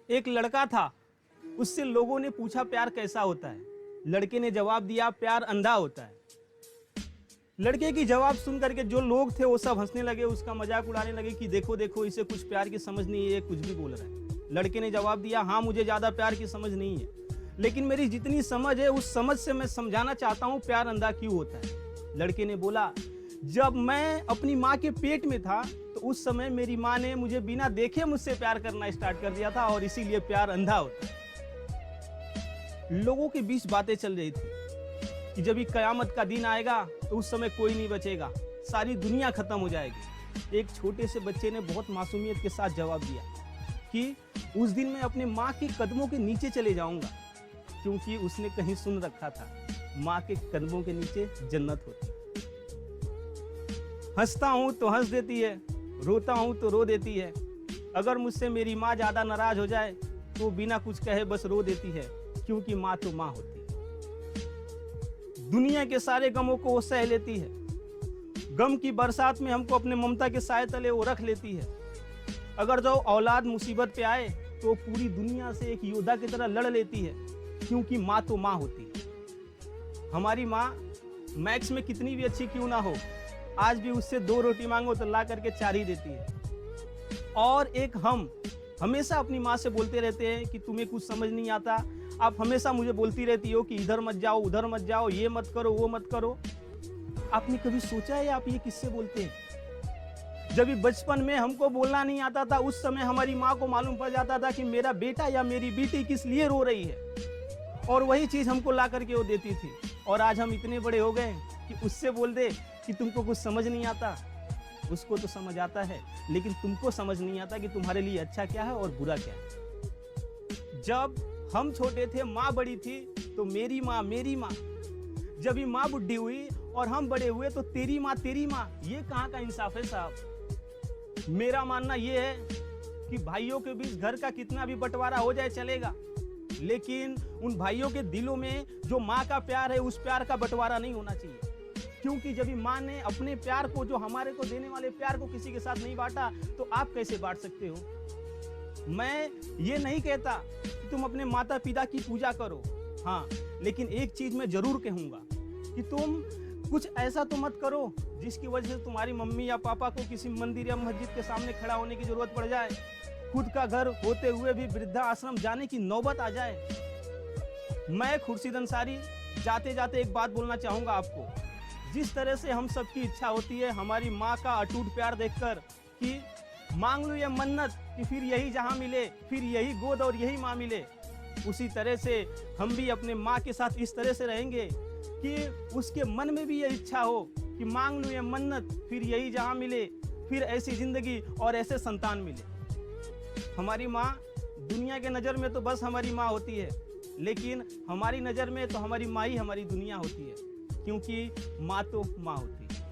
एक लड़का था, उससे लोगों ने पूछा प्यार कैसा होता है। लड़के ने जवाब दिया प्यार अंधा होता है। लड़के की जवाब सुन करके जो लोग थे वो सब हंसने लगे, उसका मजाक उड़ाने लगे कि देखो देखो इसे कुछ प्यार की समझ नहीं है, ये कुछ भी बोल रहा है। लड़के ने जवाब दिया हाँ मुझे ज्यादा प्यार की समझ नहीं है, लेकिन मेरी जितनी समझ है उस समझ से मैं समझाना चाहता हूँ प्यार अंधा क्यों होता है। लड़के ने बोला जब मैं अपनी माँ के पेट में था तो उस समय मेरी माँ ने मुझे बिना देखे मुझसे प्यार करना स्टार्ट कर दिया था और इसीलिए प्यार अंधा होता है। लोगों के बीच बातें चल रही थी कि जब ये कयामत का दिन आएगा तो उस समय कोई नहीं बचेगा, सारी दुनिया खत्म हो जाएगी। एक छोटे से बच्चे ने बहुत मासूमियत के साथ जवाब दिया कि उस दिन मैं अपने माँ के कदमों के नीचे चले जाऊंगा, क्योंकि उसने कहीं सुन रखा था माँ के कदमों के नीचे जन्नत होती। हंसता हूं तो हंस देती है, रोता हूं तो रो देती है। अगर मुझसे मेरी माँ ज्यादा नाराज हो जाए तो बिना कुछ कहे बस रो देती है, क्योंकि माँ तो माँ होती है। दुनिया के सारे गमों को वो सह लेती है। गम की बरसात में हमको अपने ममता के साए तले वो रख लेती है। अगर जो औलाद मुसीबत पे आए तो पूरी दुनिया से एक योद्धा की तरह लड़ लेती है, क्योंकि माँ तो माँ होती है। हमारी माँ मैथ्स में कितनी भी अच्छी क्यों ना हो, आज भी उससे 2 रोटी मांगो तो ला करके 4 ही देती है। और एक हम हमेशा अपनी माँ से बोलते रहते हैं कि तुम्हें कुछ समझ नहीं आता, आप हमेशा मुझे बोलती रहती हो कि इधर मत जाओ उधर मत जाओ, ये मत करो वो मत करो। आपने कभी सोचा है आप ये किससे बोलते हैं? जब बचपन में हमको बोलना नहीं आता था उस समय हमारी माँ को मालूम पड़ जाता था कि मेरा बेटा या मेरी बेटी किस लिए रो रही है, और वही चीज हमको ला करके वो देती थी। और आज हम इतने बड़े हो गए कि उससे बोल दे कि तुमको कुछ समझ नहीं आता। उसको तो समझ आता है, लेकिन तुमको समझ नहीं आता कि तुम्हारे लिए अच्छा क्या है और बुरा क्या है। जब हम छोटे थे माँ बड़ी थी तो मेरी माँ। जब ये माँ बुढ़ी हुई और हम बड़े हुए तो तेरी माँ। ये कहाँ का इंसाफ है साहब? मेरा मानना ये है कि भाइयों के बीच घर का कितना भी बंटवारा हो जाए चलेगा, लेकिन उन भाइयों के दिलों में जो माँ का प्यार है उस प्यार का बंटवारा नहीं होना चाहिए। क्योंकि जब माँ ने अपने प्यार को, जो हमारे को देने वाले प्यार को किसी के साथ नहीं बांटा तो आप कैसे बांट सकते हो? मैं ये नहीं कहता कि तुम अपने माता पिता की पूजा करो, हाँ, लेकिन एक चीज मैं जरूर कहूंगा कि तुम कुछ ऐसा तो मत करो जिसकी वजह से तुम्हारी मम्मी या पापा को किसी मंदिर या मस्जिद के सामने खड़ा होने की जरूरत पड़ जाए, खुद का घर होते हुए भी वृद्धा आश्रम जाने की नौबत आ जाए। मैं खुर्शीद अंसारी जाते जाते एक बात बोलना चाहूंगा आपको। जिस तरह से हम सबकी इच्छा होती है हमारी माँ का अटूट प्यार देखकर कि मांग लो ये मन्नत कि फिर यही जहां मिले, फिर यही गोद और यही माँ मिले, उसी तरह से हम भी अपने माँ के साथ इस तरह से रहेंगे कि उसके मन में भी ये इच्छा हो कि मांग लो ये मन्नत, फिर यही जहां मिले, फिर ऐसी जिंदगी और ऐसे संतान मिले। हमारी माँ दुनिया के नज़र में तो बस हमारी माँ होती है, लेकिन हमारी नज़र में तो हमारी माँ ही हमारी दुनिया होती है, क्योंकि माँ तो माँ होती है।